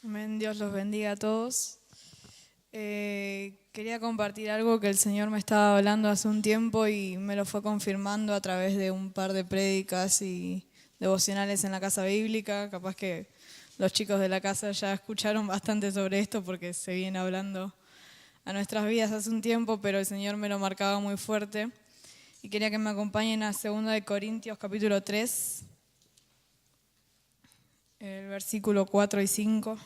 Amén, Dios los bendiga a todos. Quería compartir algo que el Señor me estaba hablando hace un tiempo y me lo fue confirmando a través de un par de prédicas y devocionales en la casa bíblica. Capaz que los chicos de la casa ya escucharon bastante sobre esto porque se viene hablando a nuestras vidas hace un tiempo, pero el Señor me lo marcaba muy fuerte. Y quería que me acompañen a 2 Corintios capítulo 3, el versículo 4 y 5.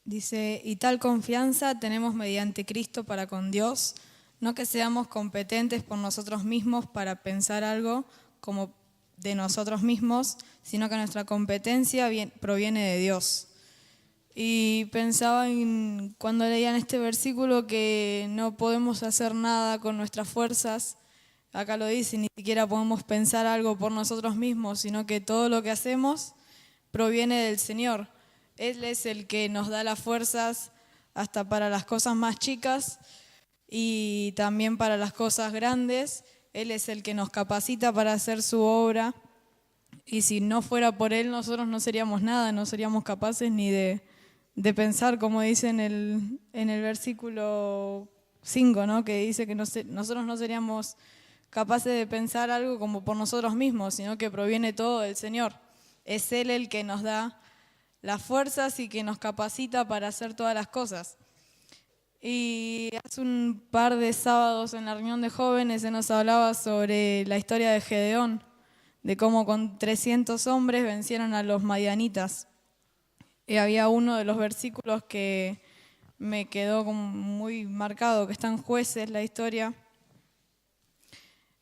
Dice, y tal confianza tenemos mediante Cristo para con Dios, no que seamos competentes por nosotros mismos para pensar algo como de nosotros mismos, sino que nuestra competencia proviene de Dios. Y pensaba cuando leían este versículo que no podemos hacer nada con nuestras fuerzas. Acá lo dice, ni siquiera podemos pensar algo por nosotros mismos, sino que todo lo que hacemos proviene del Señor. Él es el que nos da las fuerzas hasta para las cosas más chicas y también para las cosas grandes. Él es el que nos capacita para hacer su obra. Y si no fuera por Él, nosotros no seríamos nada, no seríamos capaces ni de pensar, como dice en el versículo 5, ¿no? Que dice que nosotros no seríamos capaces de pensar algo como por nosotros mismos, sino que proviene todo del Señor. Es Él el que nos da las fuerzas y que nos capacita para hacer todas las cosas. Y hace un par de sábados en la reunión de jóvenes se nos hablaba sobre la historia de Gedeón, de cómo con 300 hombres vencieron a los madianitas. Y había uno de los versículos que me quedó como muy marcado, que está en Jueces, la historia,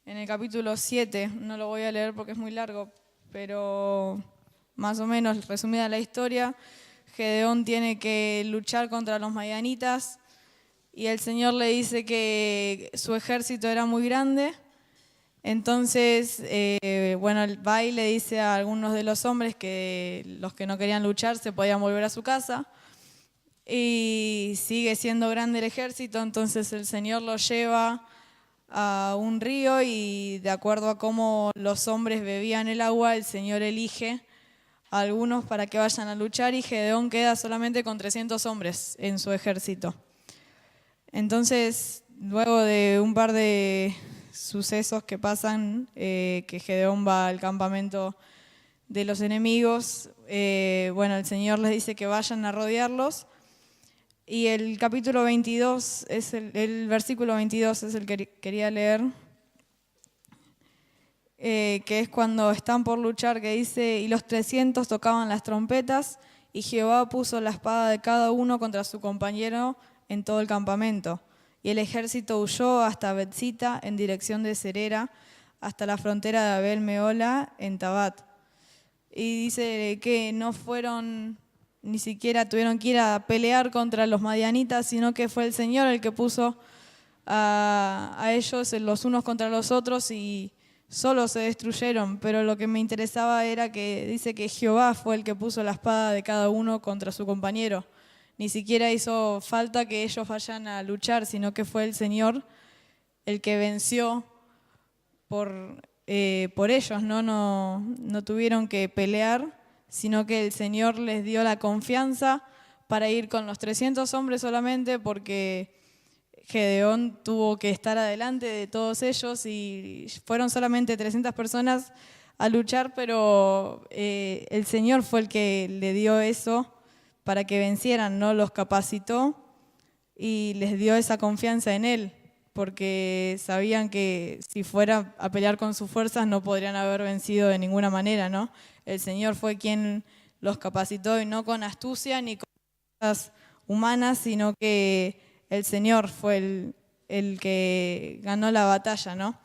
en el capítulo 7, no lo voy a leer porque es muy largo, pero más o menos resumida la historia, Gedeón tiene que luchar contra los madianitas y el Señor le dice que su ejército era muy grande. Entonces, va y le dice a algunos de los hombres que los que no querían luchar se podían volver a su casa. Y sigue siendo grande el ejército, entonces el Señor lo lleva a un río y de acuerdo a cómo los hombres bebían el agua, el Señor elige a algunos para que vayan a luchar y Gedeón queda solamente con 300 hombres en su ejército. Entonces, luego de un par de sucesos que pasan, que Gedeón va al campamento de los enemigos, el Señor les dice que vayan a rodearlos. Y el capítulo 22, el versículo 22 es el que quería leer, que es cuando están por luchar, que dice, y los 300 tocaban las trompetas, y Jehová puso la espada de cada uno contra su compañero en todo el campamento. Y el ejército huyó hasta Betzita en dirección de Serera, hasta la frontera de Abel-Mehola en Tabat. Y dice que no fueron, ni siquiera tuvieron que ir a pelear contra los madianitas, sino que fue el Señor el que puso a ellos los unos contra los otros y solo se destruyeron. Pero lo que me interesaba era que dice que Jehová fue el que puso la espada de cada uno contra su compañero. Ni siquiera hizo falta que ellos vayan a luchar, sino que fue el Señor el que venció por ellos, no tuvieron que pelear, sino que el Señor les dio la confianza para ir con los 300 hombres solamente porque Gedeón tuvo que estar adelante de todos ellos y fueron solamente 300 personas a luchar, pero el Señor fue el que le dio eso para que vencieran, ¿no? Los capacitó y les dio esa confianza en Él, porque sabían que si fuera a pelear con sus fuerzas no podrían haber vencido de ninguna manera, ¿no? El Señor fue quien los capacitó y no con astucia ni con cosas humanas, sino que el Señor fue el que ganó la batalla, ¿no?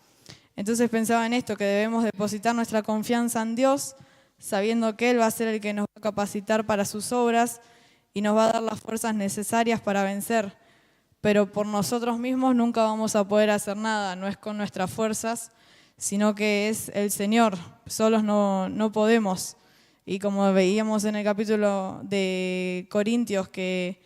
Entonces pensaba en esto, que debemos depositar nuestra confianza en Dios, sabiendo que Él va a ser el que nos va a capacitar para sus obras y nos va a dar las fuerzas necesarias para vencer. Pero por nosotros mismos nunca vamos a poder hacer nada, no es con nuestras fuerzas, sino que es el Señor, solos no podemos. Y como veíamos en el capítulo de Corintios, que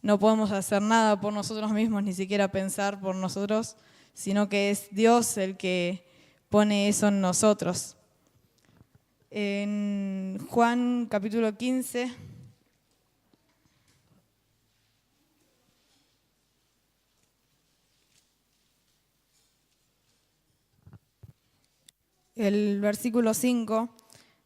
no podemos hacer nada por nosotros mismos, ni siquiera pensar por nosotros, sino que es Dios el que pone eso en nosotros. En Juan capítulo 15, el versículo 5,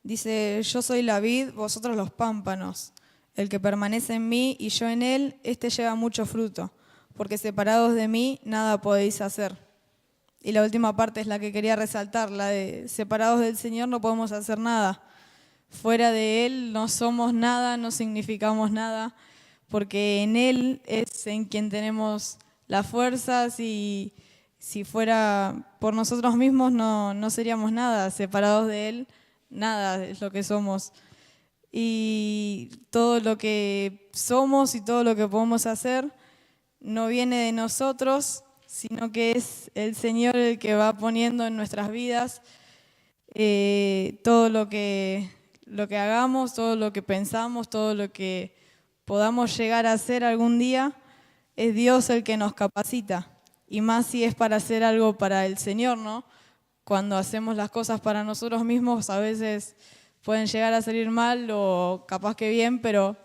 dice: yo soy la vid, vosotros los pámpanos. El que permanece en mí y yo en él, éste lleva mucho fruto, porque separados de mí nada podéis hacer. Y la última parte es la que quería resaltar, la de separados del Señor no podemos hacer nada. Fuera de Él no somos nada, no significamos nada, porque en Él es en quien tenemos las fuerzas, y si fuera por nosotros mismos no seríamos nada. Separados de Él, nada es lo que somos. Y todo lo que somos y todo lo que podemos hacer no viene de nosotros, sino que es el Señor el que va poniendo en nuestras vidas todo lo que hagamos, todo lo que pensamos, todo lo que podamos llegar a hacer algún día. Es Dios el que nos capacita, y más si es para hacer algo para el Señor, ¿no? Cuando hacemos las cosas para nosotros mismos, a veces pueden llegar a salir mal o capaz que bien, pero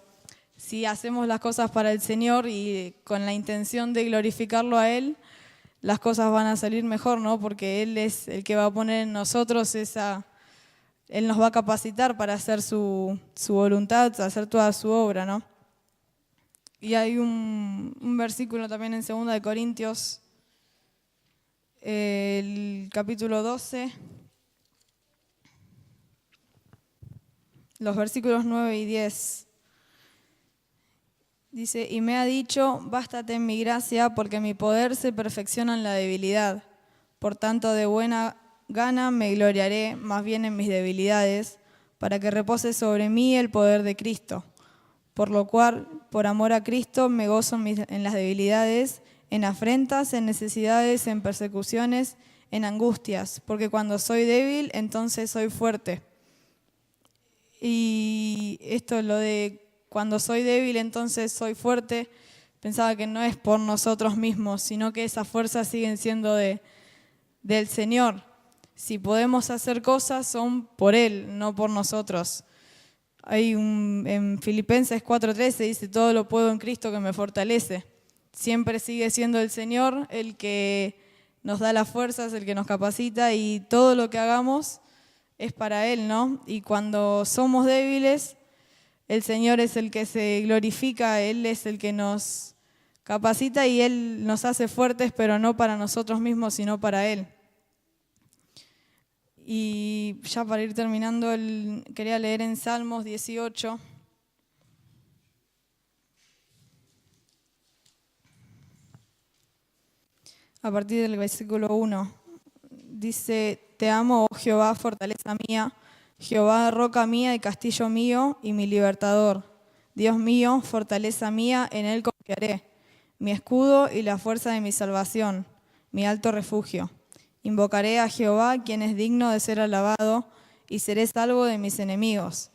si hacemos las cosas para el Señor y con la intención de glorificarlo a Él, las cosas van a salir mejor, ¿no? Porque Él es el que va a poner en nosotros Él nos va a capacitar para hacer su voluntad, hacer toda su obra, ¿no? Y hay un versículo también en 2 de Corintios, el capítulo 12, los versículos 9 y 10. Dice: y me ha dicho, bástate en mi gracia, porque mi poder se perfecciona en la debilidad. Por tanto, de buena gana me gloriaré más bien en mis debilidades, para que repose sobre mí el poder de Cristo. Por lo cual, por amor a Cristo, me gozo en las debilidades, en afrentas, en necesidades, en persecuciones, en angustias, porque cuando soy débil, entonces soy fuerte. Y esto, lo de cuando soy débil, entonces soy fuerte, pensaba que no es por nosotros mismos, sino que esas fuerzas siguen siendo del Señor. Si podemos hacer cosas, son por Él, no por nosotros. En Filipenses 4:13 dice: todo lo puedo en Cristo que me fortalece. Siempre sigue siendo el Señor el que nos da las fuerzas, el que nos capacita, y todo lo que hagamos es para Él, ¿no? Y cuando somos débiles, el Señor es el que se glorifica, Él es el que nos capacita y Él nos hace fuertes, pero no para nosotros mismos, sino para Él. Y ya para ir terminando, quería leer en Salmos 18. A partir del versículo 1. Dice: te amo, oh Jehová, fortaleza mía, Jehová, roca mía y castillo mío y mi libertador. Dios mío, fortaleza mía, en Él confiaré, mi escudo y la fuerza de mi salvación, mi alto refugio. Invocaré a Jehová, quien es digno de ser alabado, y seré salvo de mis enemigos.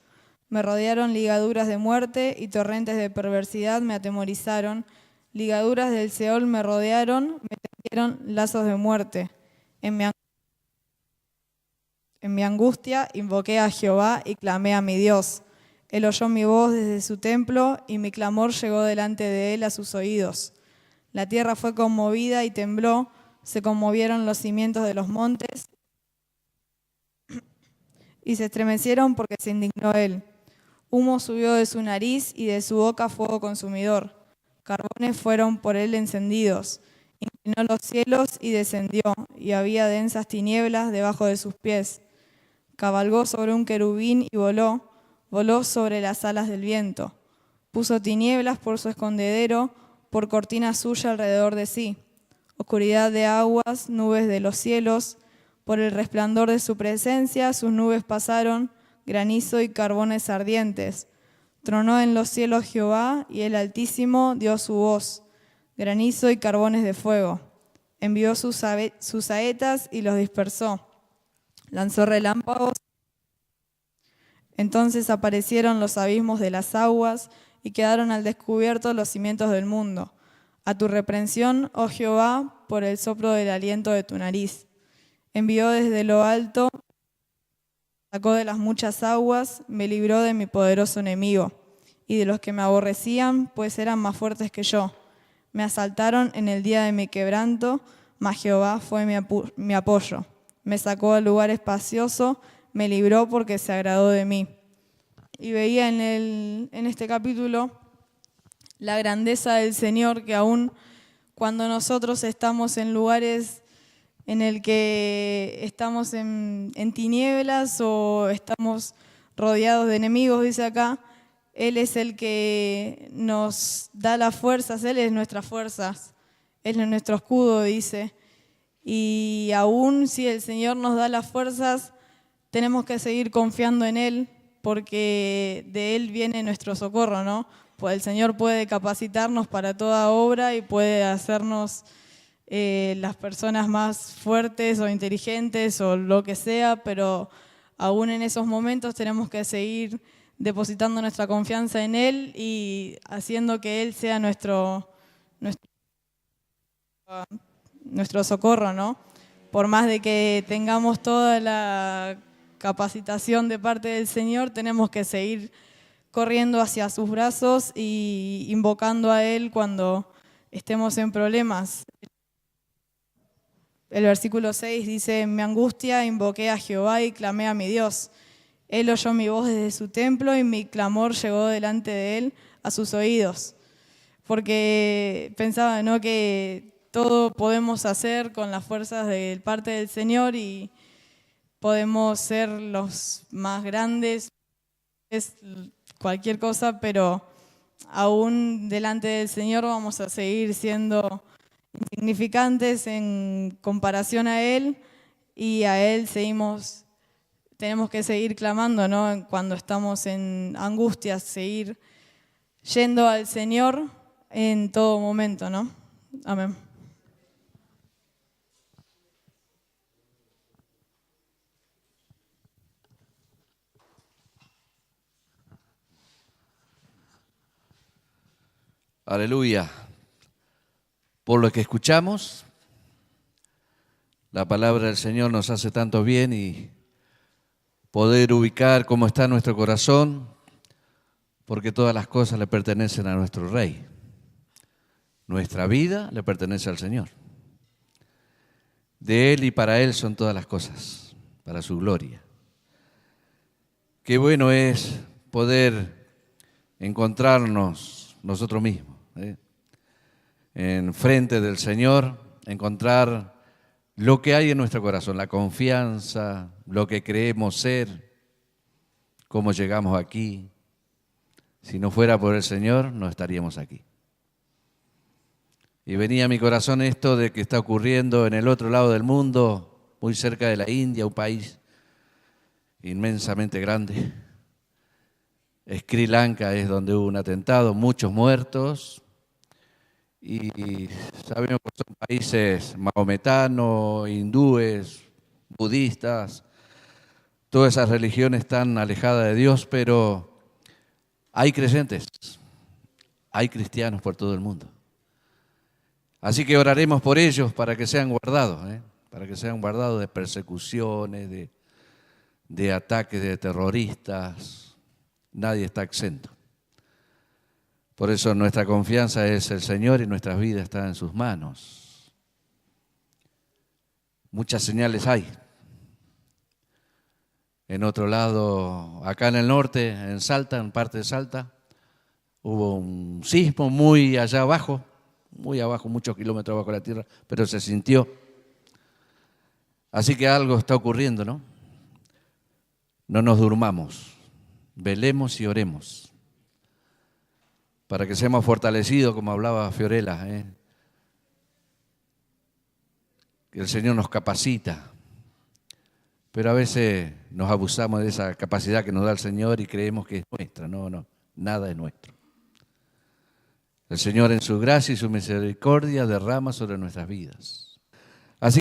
Me rodearon ligaduras de muerte y torrentes de perversidad me atemorizaron. Ligaduras del Seol me rodearon, me tendieron lazos de muerte. En mi angustia invoqué a Jehová y clamé a mi Dios. Él oyó mi voz desde su templo y mi clamor llegó delante de él a sus oídos. La tierra fue conmovida y tembló, se conmovieron los cimientos de los montes y se estremecieron porque se indignó él. Humo subió de su nariz y de su boca fuego consumidor. Carbones fueron por él encendidos. Inclinó los cielos y descendió, y había densas tinieblas debajo de sus pies. Cabalgó sobre un querubín y voló sobre las alas del viento. Puso tinieblas por su escondedero, por cortina suya alrededor de sí. Oscuridad de aguas, nubes de los cielos, por el resplandor de su presencia sus nubes pasaron, granizo y carbones ardientes. Tronó en los cielos Jehová, y el Altísimo dio su voz, granizo y carbones de fuego. Envió sus saetas y los dispersó. Lanzó relámpagos. Entonces aparecieron los abismos de las aguas, y quedaron al descubierto los cimientos del mundo. A tu reprensión, oh Jehová, por el soplo del aliento de tu nariz. Envió desde lo alto, sacó de las muchas aguas, me libró de mi poderoso enemigo y de los que me aborrecían, pues eran más fuertes que yo. Me asaltaron en el día de mi quebranto, mas Jehová fue mi apoyo. Me sacó al lugar espacioso, me libró porque se agradó de mí. Y veía en este capítulo la grandeza del Señor, que aún cuando nosotros estamos en lugares en el que estamos en tinieblas o estamos rodeados de enemigos, dice acá, Él es el que nos da las fuerzas, Él es nuestras fuerzas, Él es nuestro escudo, dice. Y aún si el Señor nos da las fuerzas, tenemos que seguir confiando en Él, porque de Él viene nuestro socorro, ¿no? Pues el Señor puede capacitarnos para toda obra y puede hacernos las personas más fuertes o inteligentes o lo que sea, pero aún en esos momentos tenemos que seguir depositando nuestra confianza en Él y haciendo que Él sea nuestro socorro, ¿no? Por más de que tengamos toda la capacitación de parte del Señor, tenemos que seguir corriendo hacia sus brazos y invocando a Él cuando estemos en problemas. El versículo 6 dice, en mi angustia invoqué a Jehová y clamé a mi Dios. Él oyó mi voz desde su templo y mi clamor llegó delante de Él a sus oídos. Porque pensaba, ¿no?, que todo podemos hacer con las fuerzas de parte del Señor y podemos ser los más grandes, es cualquier cosa, pero aún delante del Señor vamos a seguir siendo insignificantes en comparación a Él, y a Él tenemos que seguir clamando, ¿no? Cuando estamos en angustias, seguir yendo al Señor en todo momento, ¿no? Amén. Aleluya. Por lo que escuchamos, la palabra del Señor nos hace tanto bien, y poder ubicar cómo está nuestro corazón, porque todas las cosas le pertenecen a nuestro Rey. Nuestra vida le pertenece al Señor. De Él y para Él son todas las cosas, para su gloria. Qué bueno es poder encontrarnos nosotros mismos, en frente del Señor, encontrar lo que hay en nuestro corazón, la confianza, lo que creemos ser, cómo llegamos aquí. Si no fuera por el Señor, no estaríamos aquí. Y venía a mi corazón esto de que está ocurriendo en el otro lado del mundo, muy cerca de la India, un país inmensamente grande. Sri Lanka es donde hubo un atentado, muchos muertos, y sabemos que son países mahometanos, hindúes, budistas, todas esas religiones están alejadas de Dios, pero hay creyentes, hay cristianos por todo el mundo. Así que oraremos por ellos para que sean guardados, para que sean guardados de persecuciones, de ataques de terroristas. Nadie está exento. Por eso nuestra confianza es el Señor y nuestras vidas están en sus manos. Muchas señales hay. En otro lado, acá en el norte, en Salta, en parte de Salta, hubo un sismo muy allá abajo, muchos kilómetros abajo de la tierra, pero se sintió. Así que algo está ocurriendo, ¿no? No nos durmamos, velemos y oremos, para que seamos fortalecidos, como hablaba Fiorella, que el Señor nos capacita, pero a veces nos abusamos de esa capacidad que nos da el Señor y creemos que es nuestra. No, nada es nuestro. El Señor en su gracia y su misericordia derrama sobre nuestras vidas.